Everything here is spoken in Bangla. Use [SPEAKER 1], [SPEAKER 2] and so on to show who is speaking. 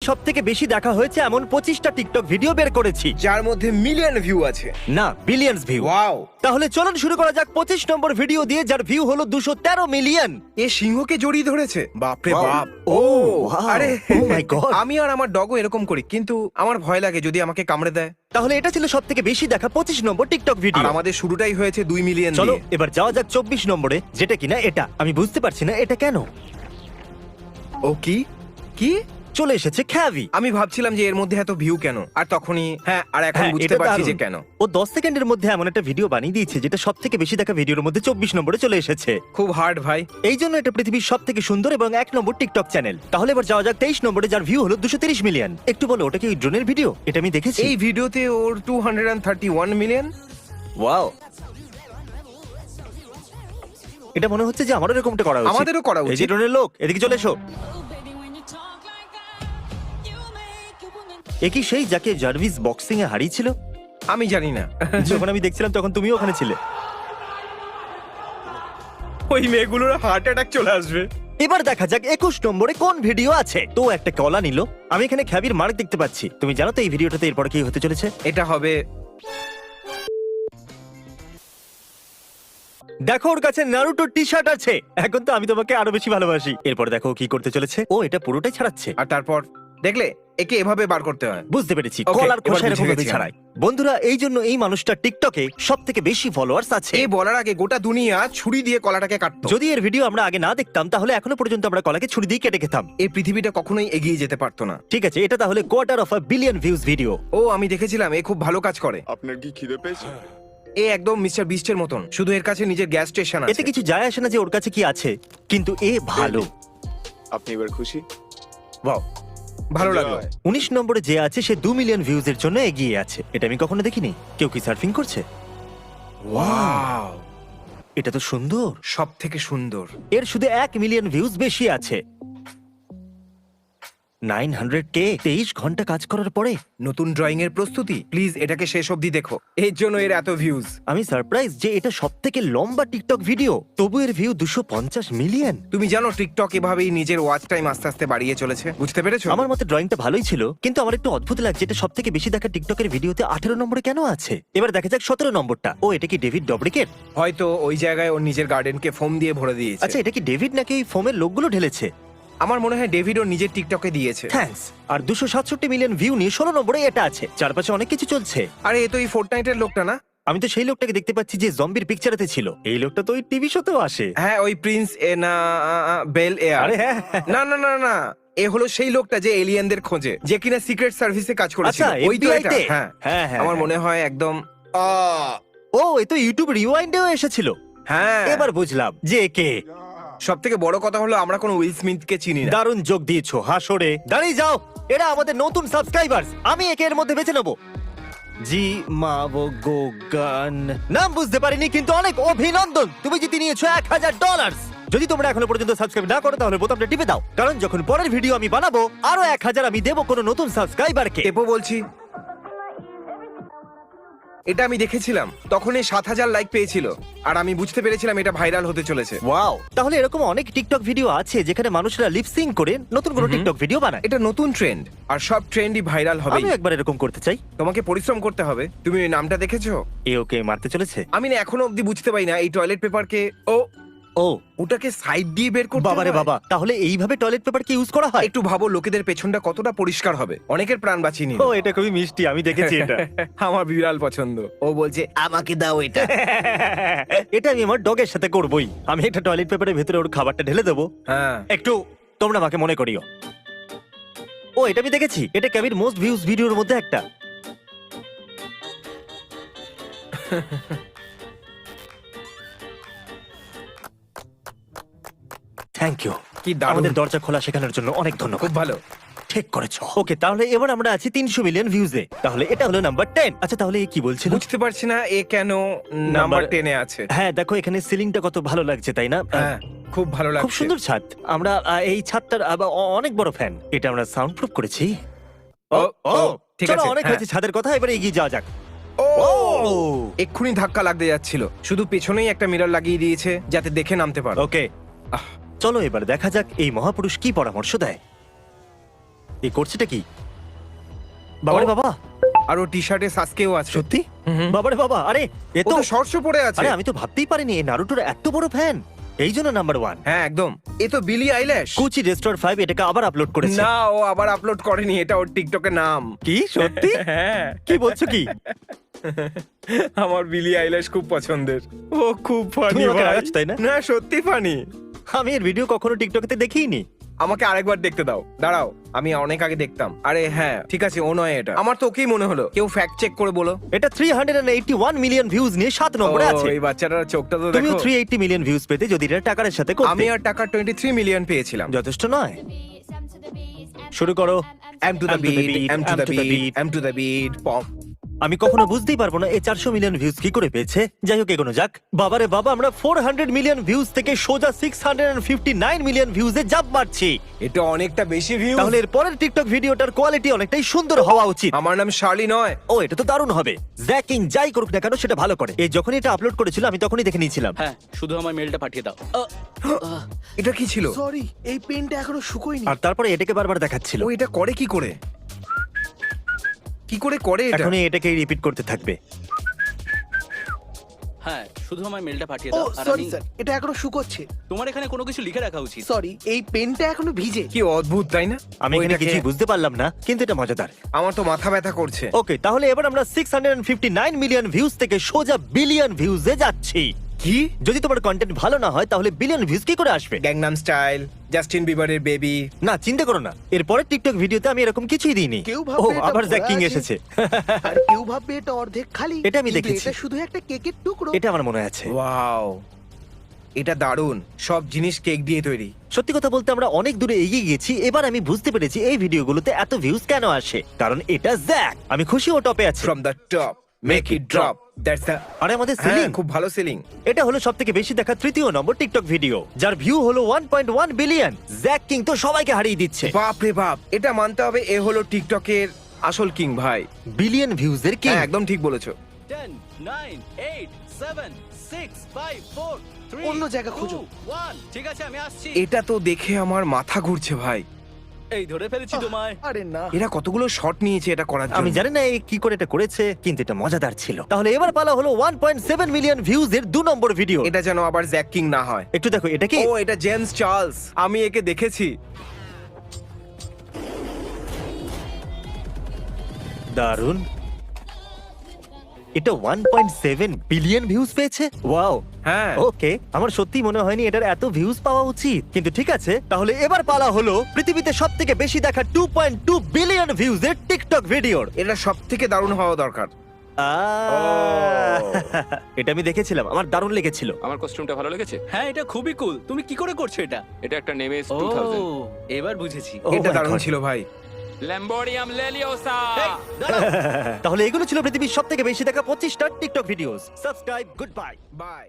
[SPEAKER 1] সব থেকে বেশি দেখা হয়েছে এমন 25টা টিকটক ভিডিও বের করেছি।
[SPEAKER 2] যার মধ্যে মিলিয়ন ভিউ আছে।
[SPEAKER 1] না, বিলিয়ন্স ভিউ।
[SPEAKER 2] ওয়াও,
[SPEAKER 1] তাহলে চলুন শুরু করা যাক 25 নম্বর ভিডিও দিয়ে, যার ভিউ হলো 213 মিলিয়ন।
[SPEAKER 2] এ সিংহকে জড়িয়ে ধরেছে। বাপরে
[SPEAKER 1] Wow.
[SPEAKER 2] বাপ।
[SPEAKER 1] ও,
[SPEAKER 2] আরে
[SPEAKER 1] oh my God.
[SPEAKER 2] আমি আর আমার ডগও এরকম করি, কিন্তু আমার ভয় লাগে যদি আমাকে কামড়ে দেয়।
[SPEAKER 1] তাহলে এটা ছিল সব থেকে বেশি দেখা 25 নম্বর টিকটক
[SPEAKER 2] আর
[SPEAKER 1] ভিডিও।
[SPEAKER 2] আমাদের শুরুটাই হয়েছে 2 মিলিয়ন
[SPEAKER 1] চলো
[SPEAKER 2] দিয়ে।
[SPEAKER 1] এবার যাওয়া যাক 24 নম্বরে, যেটা কিনা এটা। আমি বুঝতে পারছি না এটা কেন
[SPEAKER 2] ও কি কি?
[SPEAKER 1] চলে এসেছে খ্যাভি।
[SPEAKER 2] আমি ভাবছিলাম যে এর মধ্যে এত ভিউ কেন, আর তখনই আর এখন
[SPEAKER 1] হ্যাঁ,
[SPEAKER 2] বুঝতে
[SPEAKER 1] এটা
[SPEAKER 2] পারছি
[SPEAKER 1] দারুণ।
[SPEAKER 2] যে কেন।
[SPEAKER 1] ও 10 সেকেন্ডের মধ্যে এমন একটা ভিডিও বানিয়ে দিয়েছে যেটা সব থেকে বেশি দেখা ভিডিওর মধ্যে 24 নম্বরে চলে এসেছে।
[SPEAKER 2] খুব হার্ড ভাই।
[SPEAKER 1] এই জন্য এটা পৃথিবীর সব থেকে সুন্দর এবং 1 নম্বর টিকটক চ্যানেল। তাহলে এবার যাওয়া যাক 23 নম্বরে, যার ভিউ হলো 230 মিলিয়ন। একটু বলো, ওটা কি ওই ড্রোনের ভিডিও? এটা আমি দেখেছি।
[SPEAKER 2] এই ভিডিওতে ওর 231 মিলিয়ন।
[SPEAKER 1] ওয়াও, এটা মনে হচ্ছে যে আমারও এরকমটা করা উচিত।
[SPEAKER 2] আমাদেরও করা
[SPEAKER 1] এই যে
[SPEAKER 2] উচিত।
[SPEAKER 1] ড্রোনের লোক, এদিকে চলে এসো। এ কি সেই যাকে জার্ভিস বক্সিং এ হারিয়েছিল?
[SPEAKER 2] আমি জানি না।
[SPEAKER 1] যখন আমি দেখছিলাম তখন তুমিও ওখানে ছিলে।
[SPEAKER 2] ওই মেয়েগুলোর হার্ট অ্যাটাক চলে আসবে।
[SPEAKER 1] এবার দেখা যাক 21 নম্বরে কোন ভিডিও আছে। তো একটা কলা নিল। আমি এখানে খ্যাবির মার্ক দেখতে পাচ্ছি। তুমি জানো তো এই ভিডিওটাতে এরপর কি হতে চলেছে?
[SPEAKER 2] এটা হবে।
[SPEAKER 1] দেখো, ওর কাছে নারুটো টি শার্ট আছে। এখন তো আমি তোমাকে আরো বেশি ভালোবাসি। এরপর দেখো ও কি করতে চলেছে। ও এটা পুরোটাই ছাড়াচ্ছে।
[SPEAKER 2] আর তারপর দেখলে একে এভাবে বার করতে হয়।
[SPEAKER 1] বুঝতে পেরেছি,
[SPEAKER 2] Okay,
[SPEAKER 1] কলার
[SPEAKER 2] এবার
[SPEAKER 1] খোসা এরকম
[SPEAKER 2] বুঝে
[SPEAKER 1] ভাবে
[SPEAKER 2] গেছি
[SPEAKER 1] ছাড়ায়। বন্ধুরা, এই জন্য এই মানুষটা টিকটকে সব থেকে বেশি ফলোয়ার্স আছে।
[SPEAKER 2] এ বলার আগে গোটা দুনিয়া ছুরি দিয়ে কলাটাকে কাটতো।
[SPEAKER 1] যদি এর ভিডিও আমরা আগে না দেখতাম তাহলে এখনো পর্যন্ত আমরা কলাকে ছুরি দিয়ে কেটে খেতাম।
[SPEAKER 2] এই পৃথিবীটা কখনোই এগিয়ে যেতে পারতো না।
[SPEAKER 1] ঠিক আছে, এটা তাহলে quarter of a billion views video.
[SPEAKER 2] ও, আমি দেখেছিলাম এ খুব ভালো কাজ করে।
[SPEAKER 3] আপনার কি খিদে পেয়েছে?
[SPEAKER 2] এ একদম মিস্টার বিস্টের মতন, শুধু এর কাছে নিজের গ্যাস স্টেশন
[SPEAKER 1] এতে
[SPEAKER 2] আছে।
[SPEAKER 1] কিছু যায় আসে না যে ওর কাছে কি আছে, কিন্তু এ ভালো।
[SPEAKER 3] আপনি এবার খুশি?
[SPEAKER 2] বাহ, ভালো লাগলো।
[SPEAKER 1] 19 নম্বরে যে আছে সে 2 মিলিয়ন ভিউজ এর জন্য এগিয়ে আছে। এটা আমি কখনো দেখিনি। কেউ কি সার্ফিং করছে?
[SPEAKER 2] ওয়াও,
[SPEAKER 1] এটা তো সুন্দর।
[SPEAKER 2] সব থেকে সুন্দর।
[SPEAKER 1] এর শুধু 1 মিলিয়ন ভিউজ বেশি আছে। 900K 23 ঘন্টা কাজ করার পরে।
[SPEAKER 2] নতুন ড্রয়িং এর প্রস্তুতি, প্লিজ এটাকে শেষ অবধি দেখো। এর জন্য এর এত ভিউজ।
[SPEAKER 1] আমি সারপ্রাইজ যে এটা সব থেকে লম্বা টিকটক ভিডিও, তবু এর ভিউ 250 মিলিয়ন।
[SPEAKER 2] তুমি জানো টিকটক এভাবেই নিজের ওয়াচ টাইম আস্তে আস্তে বাড়িয়ে চলেছে, বুঝতে পেরেছো?
[SPEAKER 1] আমার মতে ড্রয়িংটা ভালোই ছিল, কিন্তু আমার একটু অদ্ভুত লাগছে এটা সব থেকে বেশি দেখা টিকটকের ভিডিওতে 18 নম্বরে কেন আছে। এবার দেখা যাক 17 নম্বরটা। ও, এটা কি ডেভিড ডবরিকের?
[SPEAKER 2] হয়তো ওই জায়গায় ওর নিজের গার্ডেনকে ফোম দিয়ে ভরে দিয়েছে।
[SPEAKER 1] আচ্ছা, এটা কি ডেভিড নাকি এই ফোমের লোকগুলো ঢেলেছে?
[SPEAKER 2] আমার মনে হয় ডেভিড ওর নিজের টিকটকে দিয়েছে।
[SPEAKER 1] থ্যাঙ্কস। আর 267 মিলিয়ন ভিউ নিয়ে 16 নম্বরে এটা আছে। চারপাশে অনেক কিছু চলছে।
[SPEAKER 2] আরে এ তো এই ফোর্টনাইটের লোকটা না?
[SPEAKER 1] আমি তো সেই লোকটাকে দেখতে পাচ্ছি যে জম্বির পিকচারেতে ছিল। এই লোকটা তো ওই টিভি শোতেও আসে।
[SPEAKER 2] হ্যাঁ, ওই প্রিন্স এ না, বেল এয়ার।
[SPEAKER 1] আরে হ্যাঁ।
[SPEAKER 2] না না না না, এ হলো সেই লোকটা যে এলিয়েনদের খোঁজে, যে কিনা সিক্রেট সার্ভিসে কাজ করেছিল।
[SPEAKER 1] আচ্ছা,
[SPEAKER 2] ওই তো
[SPEAKER 1] FBI
[SPEAKER 2] এটা।
[SPEAKER 1] তে?
[SPEAKER 2] হ্যাঁ
[SPEAKER 1] হ্যাঁ, হ্যাঁ,
[SPEAKER 2] আমার
[SPEAKER 1] হ্যাঁ।
[SPEAKER 2] মনে হয় একদম।
[SPEAKER 1] ও, এ তো ইউটিউব রিওয়াইন্ডেও এসেছিল।
[SPEAKER 2] হ্যাঁ,
[SPEAKER 1] এবার বুঝলাম যে কে।
[SPEAKER 2] সব থেকে বড় কথা হলো আমরা কোনো উইল স্মিথকে চিনি না।
[SPEAKER 1] দারুণ যোগ দিয়েছো, হাসরে দাঁড়িয়ে যাও। এরা আমাদের নতুন সাবস্ক্রাইবার্স। আমি একে এর মধ্যে বেছে নেবো। জি মাবো গোগান। নাম বুঝতে পারিনি, কিন্তু অনেক অভিনন্দন, তুমি জিতে নিয়েছো $1000। যদি তোমরা এখনো পর্যন্ত সাবস্ক্রাইব না করো তাহলে বোতামটা টিপে দাও, কারণ যখন পরের ভিডিও আমি বানাবো আরো 1000 আমি দেবো কোনো নতুন সাবস্ক্রাইবারকে।
[SPEAKER 2] এপো বলছি, এটা আমি দেখেছিলাম, তখন 7,000 লাইক পেয়েছিল, আর আমি বুঝতে পেরেছিলাম এটা ভাইরাল হতে চলেছে।
[SPEAKER 1] ওয়াও, তাহলে এরকম অনেক টিকটক ভিডিও আছে যেখানে মানুষরা লিপসিং করে নতুন কোনো টিকটক ভিডিও বানায়।
[SPEAKER 2] এটা নতুন ট্রেন্ড, আর সব ট্রেন্ডই ভাইরাল হবে।
[SPEAKER 1] আমি একবার এরকম করতে চাই।
[SPEAKER 2] তোমাকে পরিশ্রম করতে হবে। তুমি ওই নামটা দেখেছো?
[SPEAKER 1] এ ওকে মারতে চলেছে।
[SPEAKER 2] আমি না এখনো অব্দি বুঝতে পারি না এই টয়লেট পেপারকে
[SPEAKER 1] ও
[SPEAKER 2] ওটাকে সাইড দিয়ে বের করতে
[SPEAKER 1] বাবারে
[SPEAKER 2] হয়?
[SPEAKER 1] বাবা, তাহলে এইভাবে টয়লেট পেপার কি ইউজ করা হয়?
[SPEAKER 2] একটু ভাবো লোকেদের পেছনটা কতটা পরিষ্কার হবে, অনেকের প্রাণ বাঁচিয়ে নিল।
[SPEAKER 1] ও, এটা খুবই মিষ্টি, আমি দেখেছি এটা।
[SPEAKER 2] আমার বিড়াল পছন্দ। ও বলছে আমাকে দাও এটা।
[SPEAKER 1] এটা আমি আমার ডগের সাথে করবই। আমি একটা টয়লেট পেপারের ভেতরে ওর খাবারটা ঢেলে দেবো।
[SPEAKER 2] হ্যাঁ,
[SPEAKER 1] একটু তোমরা আমাকে মনে করিও। ও, এটা আমি দেখেছি, এটা ক্যাবির মোস্ট ভিউজ ভিডিওর মধ্যে একটা। Thank you.
[SPEAKER 2] কি দারুণ।
[SPEAKER 1] আমাদের দরজা খোলা শেখানোর জন্য অনেক ধন্যবাদ।
[SPEAKER 2] খুব ভালো।
[SPEAKER 1] ঠিক করেছো। ওকে, তাহলে এবার আমরা আছি 300 মিলিয়ন ভিউজে। তাহলে এটা হলো নাম্বার 10। আচ্ছা, তাহলে এ কি বলছিল?
[SPEAKER 2] বুঝতে পারছি না এ কেন নাম্বার 10 এ আছে।
[SPEAKER 1] হ্যাঁ, দেখো এখানে সিলিংটা কত ভালো লাগছে, তাই না?
[SPEAKER 2] হ্যাঁ, খুব ভালো লাগছে।
[SPEAKER 1] খুব সুন্দর ছাদ। আমরা এই ছাদটার অনেক বড় ফ্যান। এটা আমরা সাউন্ড প্রুফ করেছি।
[SPEAKER 2] ও, ঠিক
[SPEAKER 1] চলো,
[SPEAKER 2] আছে।
[SPEAKER 1] অনেক
[SPEAKER 2] হ্যাঁ।
[SPEAKER 1] হয়েছে ছাদের কথা, এবারে এগিয়ে যাওয়া যাক।
[SPEAKER 2] ও, এক্ষুনি ধাক্কা লাগতে যাচ্ছিল, শুধু পেছনেই একটা মিরর লাগিয়ে দিয়েছে যাতে দেখে নামতে পারো।
[SPEAKER 1] ওকে,
[SPEAKER 2] আহ,
[SPEAKER 1] চলো এবার দেখা যাক এই মহাপুরুষ কি পরামর্শ দেয়। এই করছেটা কি? বাবারে
[SPEAKER 2] ও।
[SPEAKER 1] বাবা,
[SPEAKER 2] আর ও টি শার্টে সাসকেও আছে।
[SPEAKER 1] সত্যি?
[SPEAKER 2] হুম।
[SPEAKER 1] বাবারে বাবা, আরে এ
[SPEAKER 2] ও
[SPEAKER 1] তো
[SPEAKER 2] তো শর্টস পরে আছে।
[SPEAKER 1] আরে আমি তো ভাবতেই পারিনি এই নারুটোর এত বড় ফ্যান। এই জন্য নাম্বার 1।
[SPEAKER 2] হ্যাঁ একদম, এ তো বিলি আইল্যাশ।
[SPEAKER 1] কুচি রেস্টোর 5 এটাকে আবার আপলোড করেছে।
[SPEAKER 2] না, ও আবার আপলোড করেনি, এটা ওর টিকটকের নাম।
[SPEAKER 1] কি সত্যি?
[SPEAKER 2] হ্যাঁ,
[SPEAKER 1] কি বলছো কি?
[SPEAKER 2] আমার বিলি আইল্যাশ খুব পছন্দের। ও খুব ফানি
[SPEAKER 1] তুমি ওকে
[SPEAKER 2] ভাই।
[SPEAKER 1] রাগাচ্ছ, তাই না?
[SPEAKER 2] না সত্যি ফানি।
[SPEAKER 1] আমি এর ভিডিও কখনো টিকটকেতে দেখিনি।
[SPEAKER 2] আমাকে আরেকবার দেখতে দাও, দাঁড়াও, আমি অনেক আগে দেখতাম। আরে হ্যাঁ ঠিক আছে, ও নয় এটা। আমার তো ওকেই মনে হলো। কেউ ফ্যাক্ট চেক করে বলো।
[SPEAKER 1] এটা 381 মিলিয়ন ভিউজ নিয়ে 7 নম্বরে
[SPEAKER 2] ও,
[SPEAKER 1] আছে।
[SPEAKER 2] এই বাচ্চাটার চোখটা তো
[SPEAKER 1] তুমিও
[SPEAKER 2] দেখো।
[SPEAKER 1] 380 মিলিয়ন ভিউজ পেতে যদি এটা টাকার সাথে করতে।
[SPEAKER 2] আমি আর টাকা 23 মিলিয়ন পেয়েছিলাম।
[SPEAKER 1] যথেষ্ট নয়? শুরু করো।
[SPEAKER 2] M to the beat, M to the beat, M to the beat, পম।
[SPEAKER 1] আমি কখনো বুঝতেই পারবো না এই 400 মিলিয়ন ভিউজ কি করে পেয়েছে। যাই হোক, এগোনো যাক। বাবারে বাবা, আমরা 400 মিলিয়ন ভিউজ থেকে সোজা 659 মিলিয়ন ভিউজে জাম্প মারছি।
[SPEAKER 2] এটা অনেকটা বেশি ভিউ।
[SPEAKER 1] তাহলে এর পরের টিকটক ভিডিওটার কোয়ালিটি অনেকটাই সুন্দর হওয়া উচিত।
[SPEAKER 2] আমার নাম শার্লি নয়।
[SPEAKER 1] ও, এটা তো দারুণ হবে। জ্যাকিং যাই করুক না কেন সেটা ভালো করে। এই যখন এটা আপলোড করেছিল আমি তখনই দেখে নিয়েছিলাম।
[SPEAKER 4] হ্যাঁ, শুধু আমার মেলটা পাঠিয়ে দাও।
[SPEAKER 2] এটা কি ছিল?
[SPEAKER 5] সরি, এই পেনটা এখনো শুকোয়নি।
[SPEAKER 1] আর তারপরে এটাকে বারবার দেখাচ্ছিল।
[SPEAKER 2] ও এটা করে কি করে? কি করে করে এটা?
[SPEAKER 1] এখনই এটাকে রিপিট করতে থাকবে।
[SPEAKER 4] হ্যাঁ, শুধু আমার মেলটা পাঠিয়ে
[SPEAKER 5] ও
[SPEAKER 4] দাও আর
[SPEAKER 5] সরি
[SPEAKER 4] আমি
[SPEAKER 5] স্যার, এটা এখনো শুকোচ্ছে।
[SPEAKER 4] তোমার এখানে কোনো কিছু লিখে রাখা উচিত।
[SPEAKER 5] সরি, এই পেনটা এখনো ভিজে।
[SPEAKER 2] কি অদ্ভুত তাই না?
[SPEAKER 1] আমি এখানে
[SPEAKER 2] ওইটাকে-
[SPEAKER 1] কিছুই বুঝতে পারলাম না, কিন্তু এটা মজাদার।
[SPEAKER 2] আমার তো মাথা ব্যথা করছে।
[SPEAKER 1] ওকে, তাহলে এবার আমরা 659 মিলিয়ন ভিউজ থেকে সোজা বিলিয়ন ভিউজে যাচ্ছি।
[SPEAKER 2] কি?
[SPEAKER 1] যদি তোমার কন্টেন্ট ভালো না হয় তাহলে বিলিয়ন ভিউজ কি করে আসবে?
[SPEAKER 2] গ্যাংনাম স্টাইল, জাস্টিন বিবারের বেবি।
[SPEAKER 1] না, চিন্তা করো না, এরপরের টিকটক ভিডিওতে আমি এরকম কিছুই দিইনি।
[SPEAKER 5] কেউ
[SPEAKER 1] ও,
[SPEAKER 5] ভাববে এটা
[SPEAKER 1] আবার
[SPEAKER 5] ভরা
[SPEAKER 1] জ্যাকিং
[SPEAKER 5] আছে।
[SPEAKER 1] এসেছে।
[SPEAKER 5] আর কেউ ভাববে এটা অর্ধেক খালি।
[SPEAKER 1] এটা আমি
[SPEAKER 5] কিন্তু
[SPEAKER 1] দেখেছি।
[SPEAKER 5] এটা শুধু একটা কেকের টুকরো।
[SPEAKER 1] এটা আমার মনে আছে।
[SPEAKER 2] ওয়াও, এটা দারুণ। সব জিনিস কেক দিয়ে তৈরি।
[SPEAKER 1] সত্যি কথা বলতে আমরা অনেক দূরে এগিয়ে গেছি। এবার আমি বুঝতে পেরেছি এই ভিডিওগুলোতে এত ভিউজ কেন আসে, কারণ এটা জ্যাক। আমি খুশি ও টপে আছে।
[SPEAKER 2] From the top make it drop, that's the.
[SPEAKER 1] আর আমাদের
[SPEAKER 2] হ্যাঁ,
[SPEAKER 1] সিলিং,
[SPEAKER 2] খুব ভালো সিলিং।
[SPEAKER 1] এটা হলো সবথেকে বেশি দেখা তৃতীয় নম্বর টিকটক ভিডিও, যার ভিউ হলো 1.1 বিলিয়ন। জ্যাক কিং তো সবাইকে হারিয়ে দিচ্ছে।
[SPEAKER 2] বাপ রে বাপ, এটা মানতে হবে, এ হলো টিকটকের আসল কিং ভাই।
[SPEAKER 1] বিলিয়ন ভিউজের কিং।
[SPEAKER 2] হ্যাঁ, একদম ঠিক বলেছো।
[SPEAKER 4] 10 9 8 7 6 5 4 3
[SPEAKER 5] অন্য জায়গা খোঁজো।
[SPEAKER 4] 1 ঠিক আছে, আমি আসছি।
[SPEAKER 2] এটা তো দেখে আমার মাথা ঘুরছে ভাই।
[SPEAKER 4] এই ধরে ফেলেছি তোমায়।
[SPEAKER 5] আরে না,
[SPEAKER 2] এরা কতগুলো শট নিয়েছে এটা করার জন্য।
[SPEAKER 1] আমি জানি না এই কি করে এটা করেছে, কিন্তু এটা মজাদার ছিল। তাহলে এবার পালা হলো 1.7 মিলিয়ন ভিউজ এর 2 নম্বর ভিডিও।
[SPEAKER 2] এটা যেন আবার জ্যাক কিং না হয়।
[SPEAKER 1] একটু দেখো, এটা কি?
[SPEAKER 2] ও এটা জেমস চার্লস, আমি একে দেখেছি।
[SPEAKER 1] দারুন। এটা 1.7 বিলিয়ন ভিউজ পেয়েছে। ওয়াও।
[SPEAKER 2] হ্যাঁ,
[SPEAKER 1] ওকে, আমার সত্যি মনে হয়নি এটার এত ভিউজ পাওয়া উচিত, কিন্তু ঠিক আছে। তাহলে এবার পালা হলো পৃথিবীতে সবথেকে বেশি দেখা 2.2 বিলিয়ন ভিউজ এর টিকটক ভিডিওর।
[SPEAKER 2] এটা সব থেকে দারুণ হওয়া দরকার।
[SPEAKER 1] এটা আমি দেখেছিলাম, আমার দারুণ লেগেছিল।
[SPEAKER 3] আমার কস্টিউমটা ভালো লেগেছে।
[SPEAKER 4] হ্যাঁ, এটা খুবই কুল। তুমি কি করে করছো এটা?
[SPEAKER 3] এটা একটা নেমেস
[SPEAKER 4] ও,
[SPEAKER 3] 2000
[SPEAKER 4] এবার বুঝেছি।
[SPEAKER 1] Oh
[SPEAKER 2] এটা
[SPEAKER 1] my
[SPEAKER 2] দারুণ
[SPEAKER 1] God.
[SPEAKER 2] ছিল ভাই।
[SPEAKER 3] ল্যাম্বোর্ডিয়াম লেলিওসা।
[SPEAKER 1] তাহলে এগুলো ছিল পৃথিবীর সবথেকে বেশি দেখা 25টা TikTok videos. Subscribe, good bye.
[SPEAKER 2] By.